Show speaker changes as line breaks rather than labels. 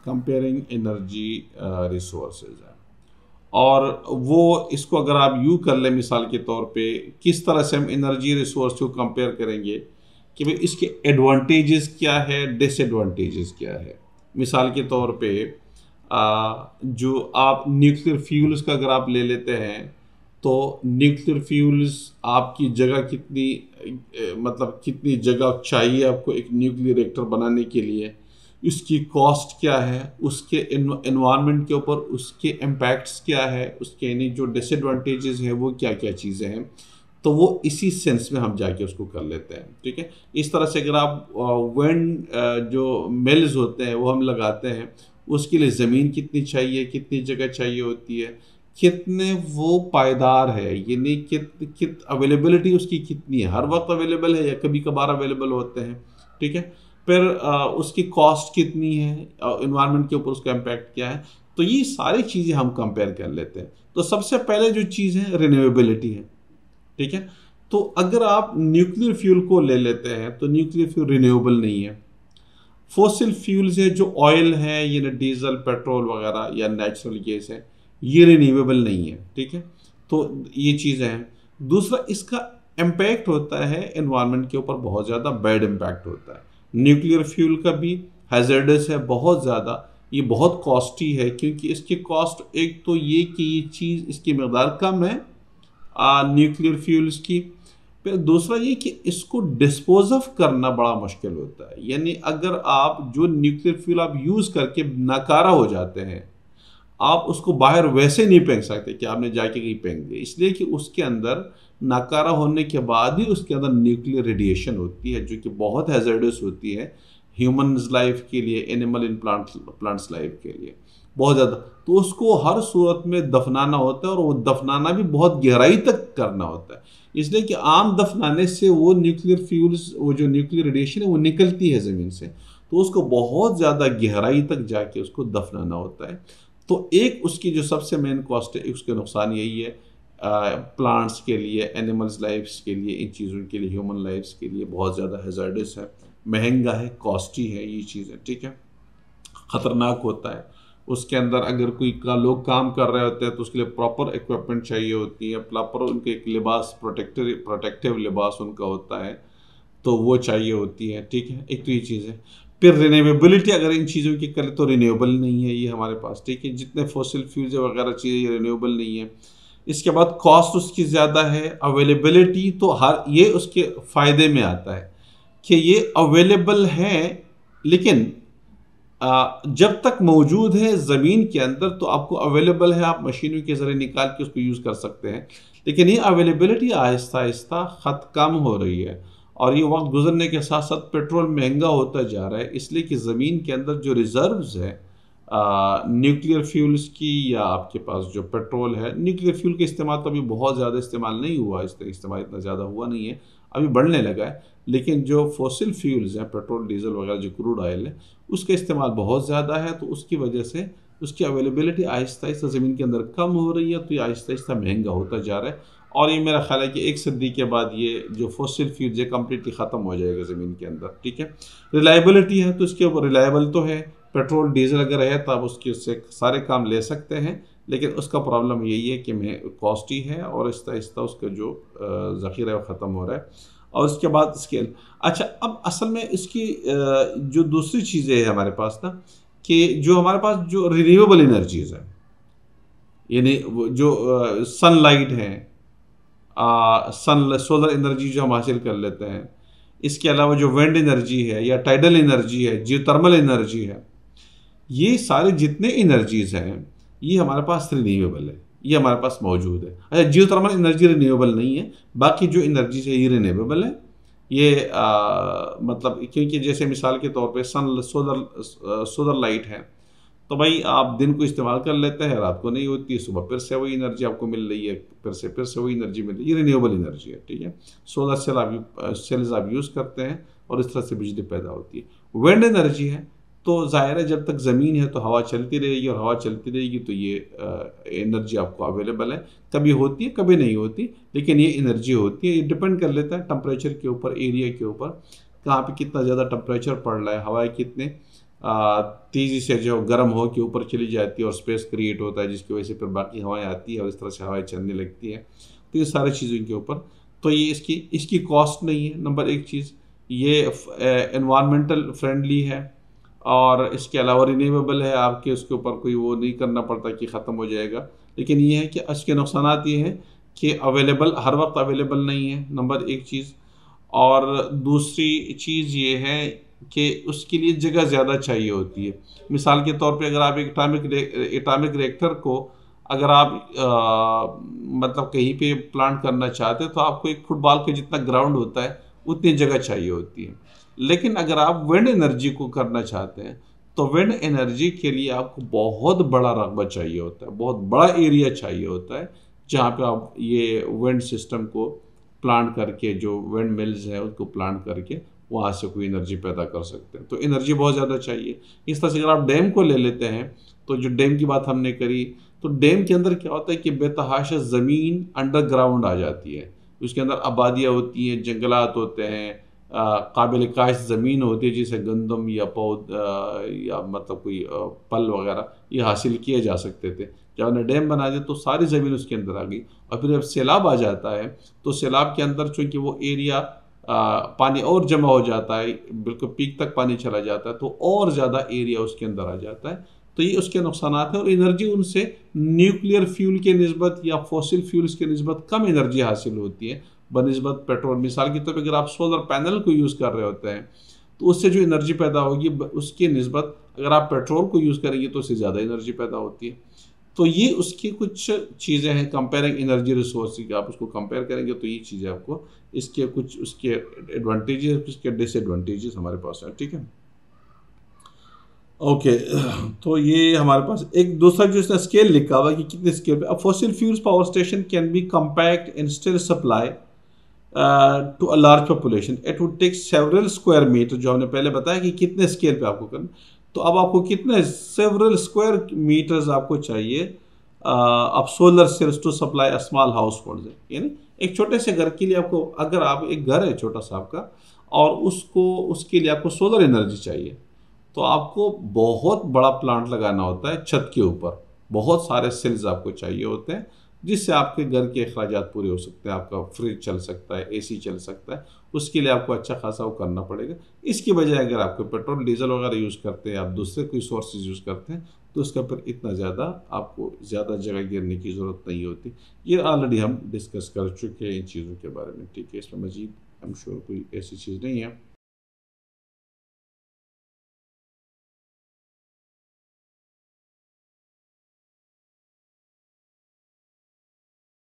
Comparing energy resources है। और वो इसको अगर आप यूँ कर लें मिसाल के तौर पे, किस तरह से हम एनर्जी रिसोर्स को कंपेयर करेंगे कि भाई इसके एडवांटेजेस क्या है, डिसएडवांटेजेस क्या है। मिसाल के तौर पे जो आप न्यूक्लियर फ्यूल्स का अगर आप ले लेते हैं तो न्यूक्लियर फ्यूल्स आपकी जगह कितनी मतलब कितनी जगह चाहिए आपको एक न्यूक्लियर रिएक्टर बनाने के लिए, इसकी कॉस्ट क्या है, उसके एनवायरनमेंट के ऊपर उसके इम्पैक्ट्स क्या है, उसके यानी जो डिसएडवांटेजेस हैं वो क्या क्या चीज़ें हैं। तो वो इसी सेंस में हम जाके उसको कर लेते हैं, ठीक है। इस तरह से अगर आप विंड जो मिल्स होते हैं वो हम लगाते हैं, उसके लिए ज़मीन कितनी चाहिए, कितनी जगह चाहिए होती है, कितने वो पायदार है, यानी कित अवेलेबिलिटी उसकी कितनी है, हर वक्त अवेलेबल है या कभी कभार अवेलेबल होते हैं, ठीक है। फिर उसकी कॉस्ट कितनी है, इन्वायरमेंट के ऊपर उसका इम्पैक्ट क्या है। तो ये सारी चीज़ें हम कंपेयर कर लेते हैं। तो सबसे पहले जो चीज़ है रिन्यूएबिलिटी है, ठीक है। तो अगर आप न्यूक्लियर फ्यूल को ले लेते हैं तो न्यूक्लियर फ्यूल रिन्यूएबल नहीं है। फॉसिल फ्यूल्स है जो ऑयल है, ये ना डीजल पेट्रोल वगैरह या नेचुरल गैस है, ये रिन्यूएबल नहीं है, ठीक है। तो ये चीज़ें हैं। दूसरा, इसका इम्पैक्ट होता है एनवायरनमेंट के ऊपर, बहुत ज़्यादा बैड इम्पैक्ट होता है। न्यूक्लियर फ्यूल का भी हैजर्डस है बहुत ज़्यादा, ये बहुत कॉस्टली है, क्योंकि इसकी कॉस्ट एक तो ये कि ये चीज़ इसकी मकदार कम है न्यूक्लियर फ्यूल्स की। फिर दूसरा ये कि इसको डिस्पोज ऑफ करना बड़ा मुश्किल होता है। यानी अगर आप जो न्यूक्लियर फ्यूल आप यूज़ करके नाकारा हो जाते हैं, आप उसको बाहर वैसे नहीं फेंक सकते कि आपने जाके कहीं फेंक दिया, इसलिए कि उसके अंदर नाकारा होने के बाद ही उसके अंदर न्यूक्लियर रेडिएशन होती है जो कि बहुत हैजर्डस होती है ह्यूमन्स लाइफ के लिए, एनिमल इन प्लांट्स लाइफ के लिए बहुत ज़्यादा। तो उसको हर सूरत में दफनाना होता है, और वो दफनाना भी बहुत गहराई तक करना होता है, इसलिए कि आम दफनाने से वो न्यूक्लियर फ्यूल्स, वो जो न्यूक्लियर रेडिएशन है वो निकलती है ज़मीन से, तो उसको बहुत ज़्यादा गहराई तक जाके उसको दफनाना होता है। तो एक उसकी जो सबसे मेन कॉस्ट है, उसके नुकसान यही है प्लांट्स के लिए, एनिमल्स लाइफ्स के लिए, इन चीज़ों के लिए, ह्यूमन लाइफ्स के लिए बहुत ज़्यादा हैज़ार्डस है, महंगा है, कॉस्टली है ये चीज़ें, ठीक है। ख़तरनाक होता है। उसके अंदर अगर कोई लोग काम कर रहे होते हैं तो उसके लिए प्रॉपर इक्विपमेंट चाहिए होती है, प्रॉपर उनके एक लिबास, प्रोटेक्टिव लिबास उनका होता है, तो वो चाहिए होती है, ठीक है। एक तो ये चीज़ है। फिर रिन्यूएबिलिटी अगर इन चीज़ों की करें तो रिन्यूएबल नहीं है ये हमारे पास, ठीक है। जितने फॉसिल फ्यूल्स वगैरह चीज़ें ये रिन्यूएबल नहीं है। इसके बाद कॉस्ट उसकी ज़्यादा है। अवेलेबिलिटी तो हर ये उसके फ़ायदे में आता है कि ये अवेलेबल है, लेकिन जब तक मौजूद है ज़मीन के अंदर तो आपको अवेलेबल है, आप मशीनों के ज़रिए निकाल के उसको यूज़ कर सकते हैं। लेकिन ये अवेलेबिलिटी आहिस्ता आहिस्ता कम हो रही है, और ये वक्त गुजरने के साथ साथ पेट्रोल महंगा होता जा रहा है, इसलिए कि ज़मीन के अंदर जो रिज़र्व्स है न्यूक्लियर फ्यूल्स की, या आपके पास जो पेट्रोल है, न्यूक्लियर फ्यूल के इस्तेमाल तो अभी बहुत ज़्यादा इस्तेमाल नहीं हुआ, इस्तेमाल इतना ज़्यादा हुआ नहीं है, अभी बढ़ने लगा है। लेकिन जो फॉसिल फ्यूल्स हैं, पेट्रोल डीजल वगैरह, जो क्रूड ऑयल है, उसका इस्तेमाल बहुत ज़्यादा है, तो उसकी वजह से उसकी अवेलेबिलिटी आहिस्ता आहिस्ता ज़मीन के अंदर कम हो रही है, तो ये आहिस्ता आहिस्ता महंगा होता जा रहा है। और ये मेरा ख्याल है कि एक सदी के बाद ये जो फॉसिल फ्यूल्स है कम्प्लीटली ख़त्म हो जाएगा ज़मीन के अंदर, ठीक है। रिलायबिलिटी है तो इसके ऊपर रिलायबल तो है, पेट्रोल डीजल अगर है तो आप उससे सारे काम ले सकते हैं, लेकिन उसका प्रॉब्लम यही है कि कॉस्टली है, और आहिस्ता आहिस्ता उसका जो ज़ख़ीरा है वो ख़त्म हो रहा है। और उसके बाद स्केल। अच्छा, अब असल में इसकी जो दूसरी चीज़ें हैं हमारे पास ना, कि जो हमारे पास जो रिन्यूएबल एनर्जीज़ है, यानी जो सनलाइट है, सोलर एनर्जी जो हम हासिल कर लेते हैं, इसके अलावा जो विंड एनर्जी है या टाइडल एनर्जी है, जियोथर्मल एनर्जी है, ये सारे जितने एनर्जीज़ हैं ये हमारे पास रिन्यूएबल है, ये हमारे पास मौजूद है। अच्छा, जियोथर्मल एनर्जी रिन्यूएबल नहीं है, बाकी जो एनर्जीज है ये रिन्यूएबल है। ये मतलब क्योंकि जैसे मिसाल के तौर पे सोलर लाइट है, तो भाई आप दिन को इस्तेमाल कर लेते हैं, रात को नहीं होती है, सुबह फिर से वही एनर्जी आपको मिल रही है, फिर से वही एनर्जी मिल रही है, ये रिन्यूएबल एनर्जी है, ठीक है। सोलर सेल्स आप यूज़ करते हैं और इस तरह से बिजली पैदा होती है। विंड एनर्जी है तो ज़ाहिर है जब तक ज़मीन है तो हवा चलती रहेगी, और हवा चलती रहेगी तो ये एनर्जी आपको अवेलेबल है। कभी होती है, कभी नहीं होती, लेकिन ये एनर्जी होती है। ये डिपेंड कर लेता है टेम्परेचर के ऊपर, एरिया के ऊपर, कहाँ पे कितना ज़्यादा टेम्परेचर पड़ रहा है, हवाएं कितने तेज़ी से जो गर्म हो के ऊपर चली जाती है और स्पेस क्रिएट होता है, जिसकी वजह से फिर बाकी हवाएं आती है और इस तरह से हवाएं चलने लगती हैं। तो ये सारी चीज़ों के ऊपर, तो ये इसकी कॉस्ट नहीं है, नंबर एक चीज़। ये एनवायरमेंटल फ्रेंडली है और इसके अलावा रिन्यूएबल है, आपके उसके ऊपर कोई वो नहीं करना पड़ता कि ख़त्म हो जाएगा। लेकिन ये है कि इसके नुकसानात ये हैं कि अवेलेबल हर वक्त अवेलेबल नहीं है, नंबर एक चीज़। और दूसरी चीज़ ये है कि उसके लिए जगह ज़्यादा चाहिए होती है। मिसाल के तौर पे अगर आप एक एटॉमिक रिएक्टर को अगर आप मतलब कहीं पे प्लांट करना चाहते हैं तो आपको एक फुटबॉल के जितना ग्राउंड होता है उतनी जगह चाहिए होती है। लेकिन अगर आप विंड एनर्जी को करना चाहते हैं तो विंड एनर्जी के लिए आपको बहुत बड़ा रकबा चाहिए होता है, बहुत बड़ा एरिया चाहिए होता है, जहाँ पे आप ये विंड सिस्टम को प्लांट करके, जो विंड मिल्स है उसको प्लांट करके वहाँ से कोई एनर्जी पैदा कर सकते हैं। तो एनर्जी बहुत ज़्यादा चाहिए। इस तरह से अगर आप डैम को ले लेते हैं, तो जो डैम की बात हमने करी, तो डैम के अंदर क्या होता है कि बेतहाशा ज़मीन अंडरग्राउंड आ जाती है। उसके अंदर आबादियाँ होती हैं, जंगलात होते हैं, काबिल काश ज़मीन होती है जिसे गंदम या या मतलब कोई फल वगैरह ये हासिल किए जा सकते थे। जब हमने डैम बना दिया तो सारी ज़मीन उसके अंदर आ गई। और फिर जब सैलाब आ जाता है तो सैलाब के अंदर चूँकि वो एरिया पानी और जमा हो जाता है, बिल्कुल पीक तक पानी चला जाता है, तो और ज़्यादा एरिया उसके अंदर आ जाता है। तो ये उसके नुकसानात हैं। और एनर्जी उनसे न्यूक्लियर फ्यूल के निस्बत या फॉसिल फ्यूल्स के निस्बत कम एनर्जी हासिल होती है बनिस्बत पेट्रोल। मिसाल के तौर पर अगर आप सोलर पैनल को यूज़ कर रहे होते हैं तो उससे जो एनर्जी पैदा होगी उसके निस्बत अगर आप पेट्रोल को यूज़ करेंगे तो उससे ज़्यादा एनर्जी पैदा होती है। तो ये उसकी कुछ चीज़ें हैं, कंपेयरिंग एनर्जी रिसोर्स की, आप उसको कंपेयर करेंगे तो ये चीज़ें आपको इसके कुछ उसके एडवांटेजेस, उसके डिसएडवांटेजेस हमारे पास हैं। ठीक है, ओके। तो ये हमारे पास एक दूसरा जो इसने स्केल लिखा हुआ है कि कितने स्केल पे fossil fuels power station can be compact and still supply to a large population, it would take several square metre, जो हमने पहले बताया कि कितने स्केल पे आपको करना। तो अब आपको कितने सेवरल स्क्वायर मीटर्स आपको चाहिए अब solar cells to supply a small household, यानी एक छोटे से घर के लिए आपको, अगर आप एक घर है छोटा सा आपका और उसके लिए आपको सोलर एनर्जी चाहिए, तो आपको बहुत बड़ा प्लांट लगाना होता है छत के ऊपर, बहुत सारे सेल्स आपको चाहिए होते हैं जिससे आपके घर के अखराजात पूरे हो सकते हैं। आपका फ्रिज चल सकता है, एसी चल सकता है, उसके लिए आपको अच्छा खासा वो करना पड़ेगा। इसकी बजाय अगर आपको पेट्रोल डीजल वगैरह यूज़ करते हैं, आप दूसरे कोई सोर्सेज यूज़ करते हैं, तो उसका पर इतना ज़्यादा आपको ज़्यादा जगह गिरने की ज़रूरत नहीं होती। ये ऑलरेडी हम डिस्कस कर चुके हैं इन चीज़ों के बारे में। ठीक है, इसमें मजीद आई एम श्योर कोई ऐसी चीज़ नहीं है।